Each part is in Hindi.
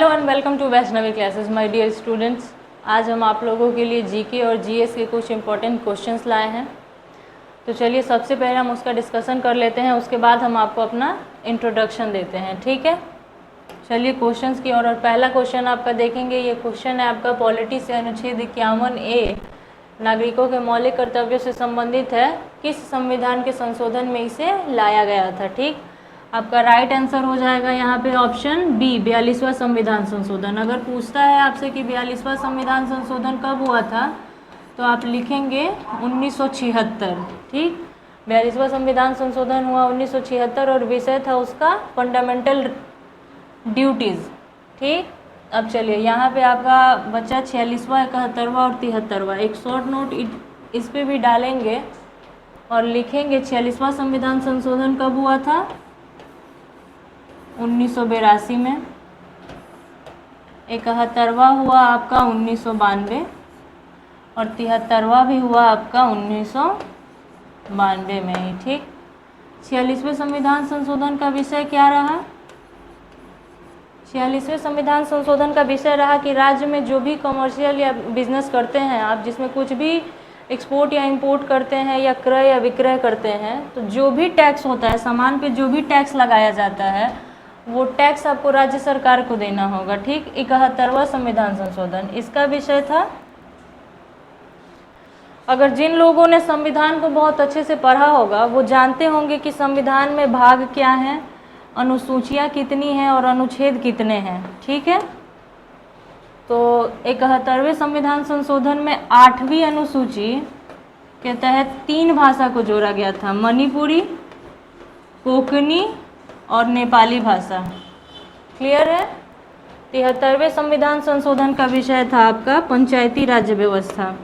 Hello and welcome to Vaishnavi classes my dear students. आज हम आप लोगों के लिए जीके और जीएस के कुछ इंपॉर्टेंट क्वेश्चंस लाए हैं। तो चलिए सबसे पहले हम उसका डिस्कशन कर लेते हैं, उसके बाद हम आपको अपना इंट्रोडक्शन देते हैं, ठीक है। चलिए क्वेश्चंस की और पहला क्वेश्चन आपका देखेंगे। ये क्वेश्चन है आपका पॉलिटी से अनुच्छेद 51A नागरिकों के मौलिक कर्तव्यों से संबंधित है। किस संविधान के संशोधन में इसे लाया गया था, ठीक। आपका राइट आंसर हो जाएगा यहाँ पे ऑप्शन बी, 42वां संविधान संशोधन। अगर पूछता है आपसे कि 42वां संविधान संशोधन कब हुआ था, तो आप लिखेंगे 1976, ठीक। 42वां संविधान संशोधन हुआ 1976 और विषय था उसका फंडामेंटल ड्यूटीज़, ठीक। अब चलिए यहाँ पे आपका बच्चा 46वां, 71वां और 73वां। एक शॉर्ट नोट इस पे भी डालेंगे और लिखेंगे 46वां संविधान संशोधन कब हुआ था, 1982 में। 71वां हुआ आपका 1992 और 73वां भी हुआ आपका 1992 में ही, ठीक। 46वें संविधान संशोधन का विषय क्या रहा? 46वें संविधान संशोधन का विषय रहा कि राज्य में जो भी कमर्शियल या बिजनेस करते हैं आप, जिसमें कुछ भी एक्सपोर्ट या इंपोर्ट करते हैं या क्रय या विक्रय करते हैं, तो जो भी टैक्स होता है, सामान पे जो भी टैक्स लगाया जाता है, वो टैक्स आपको राज्य सरकार को देना होगा, ठीक। 71वां संविधान संशोधन इसका विषय था। अगर जिन लोगों ने संविधान को बहुत अच्छे से पढ़ा होगा वो जानते होंगे कि संविधान में भाग क्या हैं, अनुसूचियाँ कितनी हैं और अनुच्छेद कितने हैं, ठीक है। तो 71वें संविधान संशोधन में 8वीं अनुसूची के तहत 3 भाषा को जोड़ा गया था, मणिपुरी, कोंकणी और नेपाली भाषा। क्लियर है। 73वें संविधान संशोधन का विषय था आपका पंचायती राज्य व्यवस्था।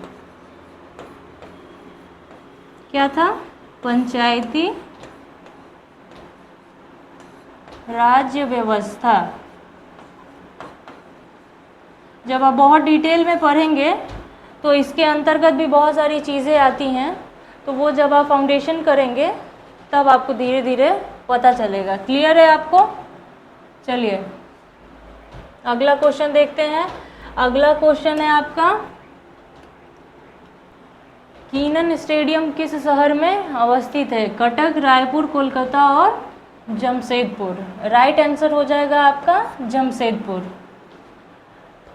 क्या था? पंचायती राज्य व्यवस्था। जब आप बहुत डिटेल में पढ़ेंगे तो इसके अंतर्गत भी बहुत सारी चीज़ें आती हैं, तो वो जब आप फाउंडेशन करेंगे तब आपको धीरे धीरे पता चलेगा। क्लियर है आपको? चलिए अगला क्वेश्चन देखते हैं। अगला क्वेश्चन है आपका, कीनन स्टेडियम किस शहर में अवस्थित है? कटक, रायपुर, कोलकाता और जमशेदपुर। राइट आंसर हो जाएगा आपका जमशेदपुर।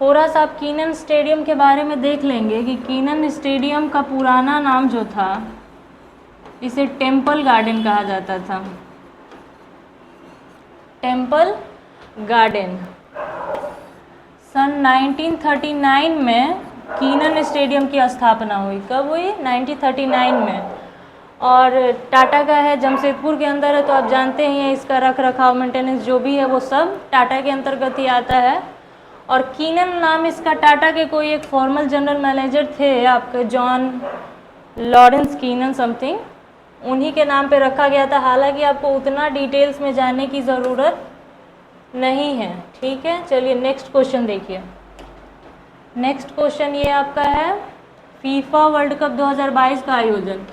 थोड़ा सा आप कीनन स्टेडियम के बारे में देख लेंगे कि कीनन स्टेडियम का पुराना नाम जो था, इसे टेम्पल गार्डन कहा जाता था। Temple garden. सन 1939 में कीनन स्टेडियम की स्थापना हुई। कब हुई? 1939 में। और टाटा का है, जमशेदपुर के अंदर है, तो आप जानते ही हैं इसका रख रखाव, मेंटेनेंस जो भी है वो सब टाटा के अंतर्गत ही आता है। और कीनन नाम इसका टाटा के कोई एक फॉर्मल जनरल मैनेजर थे आपके, जॉन लॉरेंस कीनन समथिंग, उन्हीं के नाम पे रखा गया था। हालांकि आपको उतना डिटेल्स में जानने की ज़रूरत नहीं है, ठीक है। चलिए नेक्स्ट क्वेश्चन देखिए। नेक्स्ट क्वेश्चन ये आपका है, फीफा वर्ल्ड कप 2022 का आयोजन।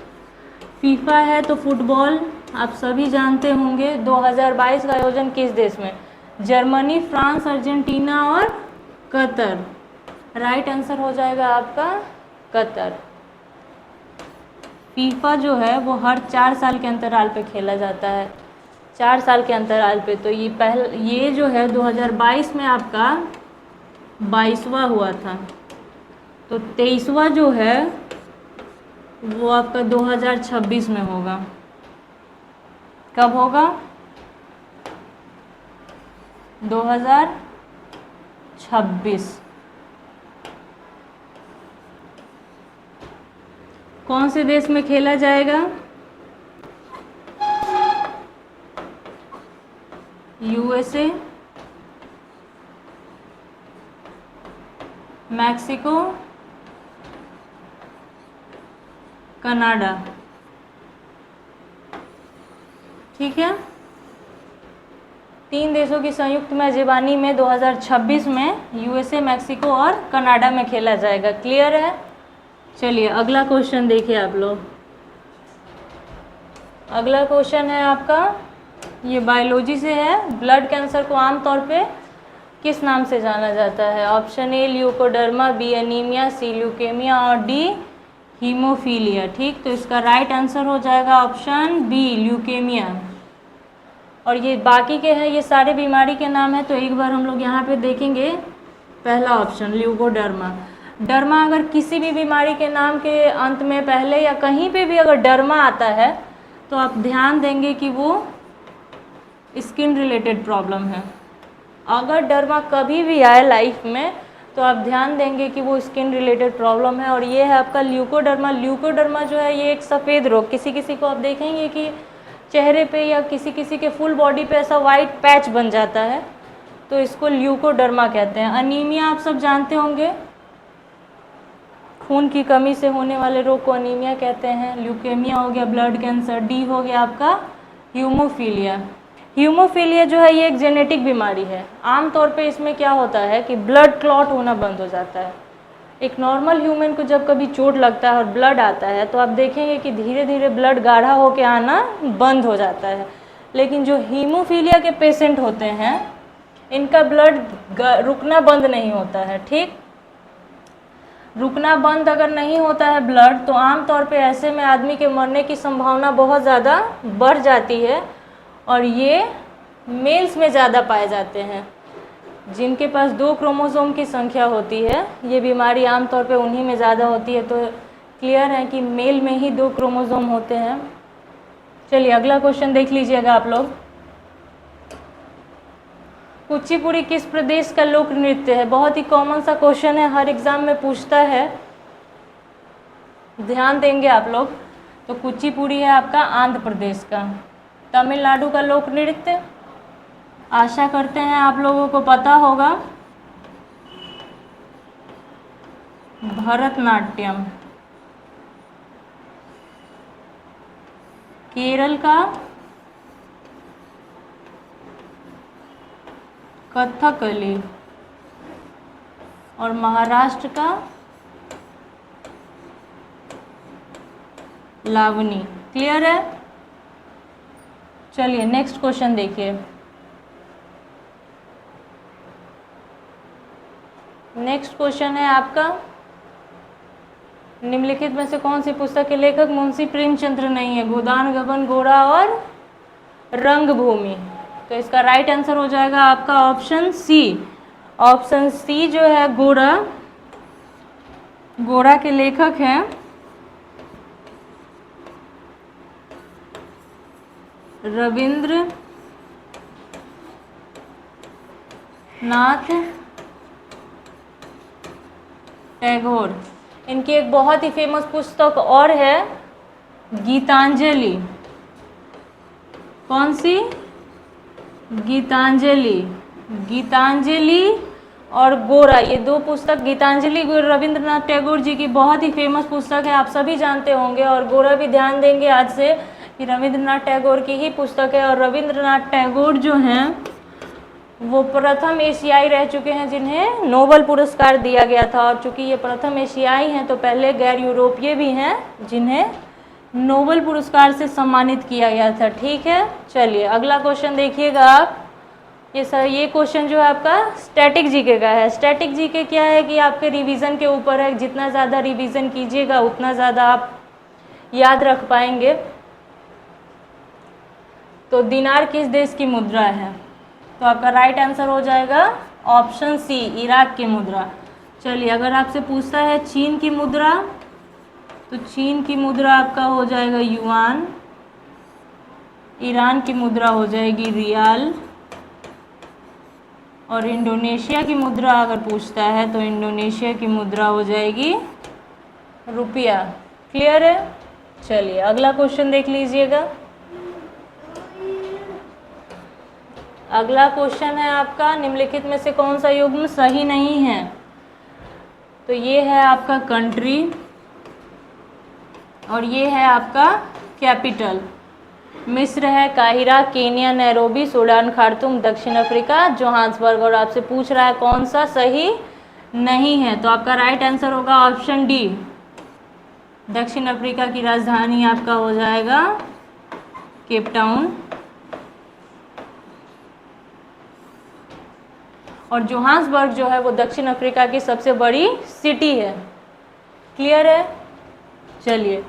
फीफा है तो फुटबॉल आप सभी जानते होंगे। 2022 का आयोजन किस देश में? जर्मनी, फ्रांस, अर्जेंटीना और कतर। राइट आंसर हो जाएगा आपका कतर। फीफा जो है वो हर 4 साल के अंतराल पे खेला जाता है, 4 साल के अंतराल पे। तो ये जो है 2022 में आपका 22वां हुआ था, तो 23वां जो है वो आपका 2026 में होगा। कब होगा? 2026। कौन से देश में खेला जाएगा? यूएसए, मैक्सिको, कनाडा, ठीक है। 3 देशों की संयुक्त मेजबानी में 2026 में यूएसए, मैक्सिको और कनाडा में खेला जाएगा। क्लियर है। चलिए अगला क्वेश्चन देखिए आप लोग। अगला क्वेश्चन है आपका, ये बायोलॉजी से है। ब्लड कैंसर को आमतौर पे किस नाम से जाना जाता है? Option A leucoderma, B anaemia, C leukaemia और डी हीमोफीलिया। ठीक, तो इसका राइट आंसर हो जाएगा ऑप्शन बी ल्यूकेमिया। और ये बाकी के हैं, ये सारे बीमारी के नाम हैं, तो एक बार हम लोग यहाँ पे देखेंगे। पहला ऑप्शन ल्यूकोडर्मा। डर्मा अगर किसी भी बीमारी के नाम के अंत में पहले या कहीं पे भी अगर डर्मा आता है तो आप ध्यान देंगे कि वो स्किन रिलेटेड प्रॉब्लम है। अगर डर्मा कभी भी आए लाइफ में तो आप ध्यान देंगे कि वो स्किन रिलेटेड प्रॉब्लम है। और ये है आपका ल्यूकोडर्मा। ल्यूकोडर्मा जो है ये एक सफ़ेद रोग, किसी किसी को आप देखेंगे कि चेहरे पे या किसी किसी के फुल बॉडी पे ऐसा वाइट पैच बन जाता है, तो इसको ल्यूकोडर्मा कहते हैं। अनीमिया आप सब जानते होंगे, खून की कमी से होने वाले रोग को अनीमिया कहते हैं। ल्यूकेमिया हो गया ब्लड कैंसर। डी हो गया आपका हीमोफीलिया। हीमोफीलिया जो है ये एक जेनेटिक बीमारी है। आमतौर पे इसमें क्या होता है कि ब्लड क्लॉट होना बंद हो जाता है। एक नॉर्मल ह्यूमन को जब कभी चोट लगता है और ब्लड आता है तो आप देखेंगे कि धीरे धीरे ब्लड गाढ़ा होकर आना बंद हो जाता है। लेकिन जो हीमोफीलिया के पेशेंट होते हैं इनका ब्लड रुकना बंद नहीं होता है। ठीक, रुकना बंद अगर नहीं होता है ब्लड तो आमतौर पे ऐसे में आदमी के मरने की संभावना बहुत ज़्यादा बढ़ जाती है। और ये मेल्स में ज़्यादा पाए जाते हैं जिनके पास 2 क्रोमोसोम की संख्या होती है। ये बीमारी आमतौर पे उन्हीं में ज़्यादा होती है। तो क्लियर है कि मेल में ही 2 क्रोमोसोम होते हैं। चलिए अगला क्वेश्चन देख लीजिएगा आप लोग। कुचिपुड़ी किस प्रदेश का लोक नृत्य है? बहुत ही कॉमन सा क्वेश्चन है, हर एग्जाम में पूछता है, ध्यान देंगे आप लोग। तो कुचिपुड़ी है आपका आंध्र प्रदेश का। तमिलनाडु का लोक नृत्य आशा करते हैं आप लोगों को पता होगा, भरतनाट्यम। केरल का कथकली और महाराष्ट्र का लावनी। क्लियर है? चलिए नेक्स्ट क्वेश्चन देखिए। नेक्स्ट क्वेश्चन है आपका, निम्नलिखित में से कौन सी पुस्तक के लेखक मुंशी प्रेमचंद्र नहीं है? गोदान गबन, गोरा और रंगभूमि। तो इसका राइट आंसर हो जाएगा आपका ऑप्शन सी। ऑप्शन सी जो है गोरा। गोरा के लेखक हैं रविंद्र नाथ टैगोर। इनकी एक बहुत ही फेमस पुस्तक और है गीतांजलि। कौन सी? गीतांजलि। गीतांजलि और गोरा, ये 2 पुस्तक, गीतांजलि रविंद्रनाथ टैगोर जी की बहुत ही फेमस पुस्तक है, आप सभी जानते होंगे। और गोरा भी ध्यान देंगे आज से कि रविंद्रनाथ टैगोर की ही पुस्तक है। और रविंद्रनाथ टैगोर जो हैं वो प्रथम एशियाई रह चुके हैं जिन्हें नोबेल पुरस्कार दिया गया था। और चूंकि ये प्रथम एशियाई हैं तो पहले गैर यूरोपीय भी हैं जिन्हें नोबेल पुरस्कार से सम्मानित किया गया था। ठीक है, चलिए अगला क्वेश्चन देखिएगा आप। ये क्वेश्चन जो है आपका स्टैटिक जीके का है। स्टैटिक जीके क्या है कि आपके रिवीजन के ऊपर है, जितना ज़्यादा रिवीजन कीजिएगा उतना ज़्यादा आप याद रख पाएंगे। तो दिनार किस देश की मुद्रा है? तो आपका राइट आंसर हो जाएगा ऑप्शन सी, इराक की मुद्रा। चलिए अगर आपसे पूछता है चीन की मुद्रा, तो चीन की मुद्रा आपका हो जाएगा युआन। ईरान की मुद्रा हो जाएगी रियाल। और इंडोनेशिया की मुद्रा अगर पूछता है तो इंडोनेशिया की मुद्रा हो जाएगी रुपया। क्लियर है? चलिए अगला क्वेश्चन देख लीजिएगा। अगला क्वेश्चन है आपका, निम्नलिखित में से कौन सा युग्म सही नहीं है? तो ये है आपका कंट्री और ये है आपका कैपिटल। मिस्र है Cairo, Kenya Nairobi, Sudan Khartoum, दक्षिण अफ्रीका जोहान्सबर्ग। और आपसे पूछ रहा है कौन सा सही नहीं है, तो आपका राइट आंसर होगा ऑप्शन डी। दक्षिण अफ्रीका की राजधानी आपका हो जाएगा केप टाउन। और जोहान्सबर्ग जो है वो दक्षिण अफ्रीका की सबसे बड़ी सिटी है। क्लियर है? चलिए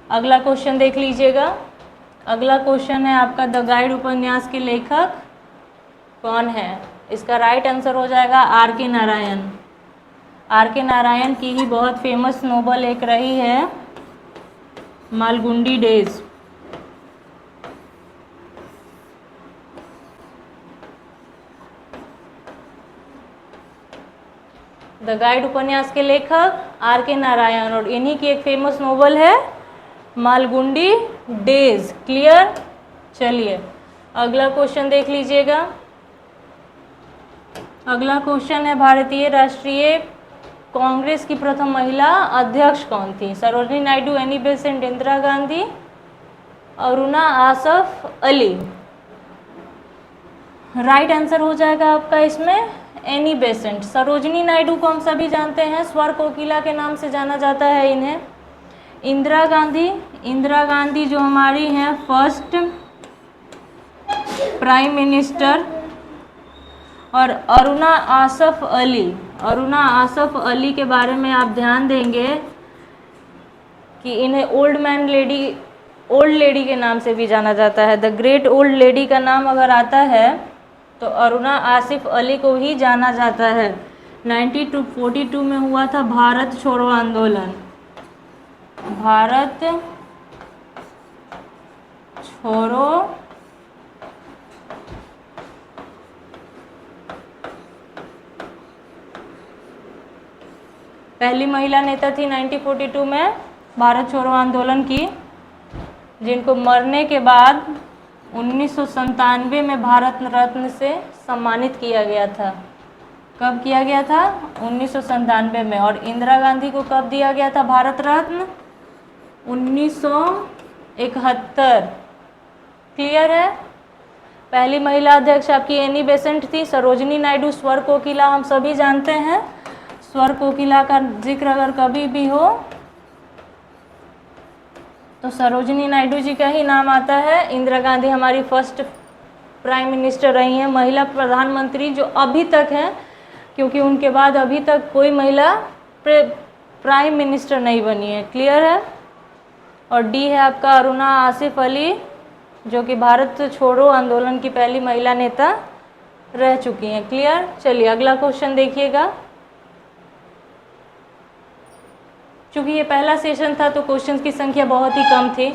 अगला क्वेश्चन देख लीजिएगा। अगला क्वेश्चन है आपका, द गाइड उपन्यास के लेखक कौन है? इसका राइट आंसर हो जाएगा आर के नारायण। आर के नारायण की ही बहुत फेमस नोवेल एक रही है मालगुडी डेज। द गाइड उपन्यास के लेखक आर के नारायण और इन्हीं की एक फेमस नोवेल है मालगुडी डेज। क्लियर? चलिए अगला क्वेश्चन देख लीजिएगा। अगला क्वेश्चन है, भारतीय राष्ट्रीय कांग्रेस की प्रथम महिला अध्यक्ष कौन थी? Sarojini Naidu, Annie Besant, Indira Gandhi, Aruna Asaf Ali. Right answer हो जाएगा आपका इसमें एनी बेसेंट। सरोजिनी नायडू को हम सभी जानते हैं, स्वर कोकिला के नाम से जाना जाता है इन्हें। इंदिरा गांधी जो हमारी हैं फर्स्ट प्राइम मिनिस्टर। और अरुणा आसफ अली के बारे में आप ध्यान देंगे कि इन्हें ओल्ड लेडी के नाम से भी जाना जाता है। द ग्रेट ओल्ड लेडी का नाम अगर आता है तो अरुणा आसिफ अली को ही जाना जाता है। 1942 में हुआ था भारत छोड़ो आंदोलन। भारत छोड़ो पहली महिला नेता थी 1942 में भारत छोड़ो आंदोलन की, जिनको मरने के बाद 1997 में भारत रत्न से सम्मानित किया गया था। कब किया गया था? 1997 में। और इंदिरा गांधी को कब दिया गया था भारत रत्न? 1971। क्लियर है? पहली महिला अध्यक्ष आपकी एनी बेसेंट थी। सरोजिनी नायडू स्वर कोकिला हम सभी जानते हैं। स्वर कोकिला का जिक्र अगर कभी भी हो तो सरोजिनी नायडू जी का ही नाम आता है। इंदिरा गांधी हमारी फर्स्ट प्राइम मिनिस्टर रही हैं, महिला प्रधानमंत्री जो अभी तक हैं, क्योंकि उनके बाद अभी तक कोई महिला प्राइम मिनिस्टर नहीं बनी है। क्लियर है? और डी है आपका अरुणा आसिफ अली, जो कि भारत छोड़ो आंदोलन की पहली महिला नेता रह चुकी हैं। क्लियर? चलिए अगला क्वेश्चन देखिएगा। चूँकि ये पहला सेशन था तो क्वेश्चंस की संख्या बहुत ही कम थी।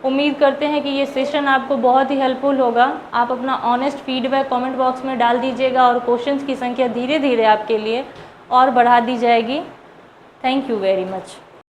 उम्मीद करते हैं कि ये सेशन आपको बहुत ही हेल्पफुल होगा। आप अपना ऑनेस्ट फीडबैक कमेंट बॉक्स में डाल दीजिएगा और क्वेश्चंस की संख्या धीरे धीरे आपके लिए और बढ़ा दी जाएगी। Thank you very much.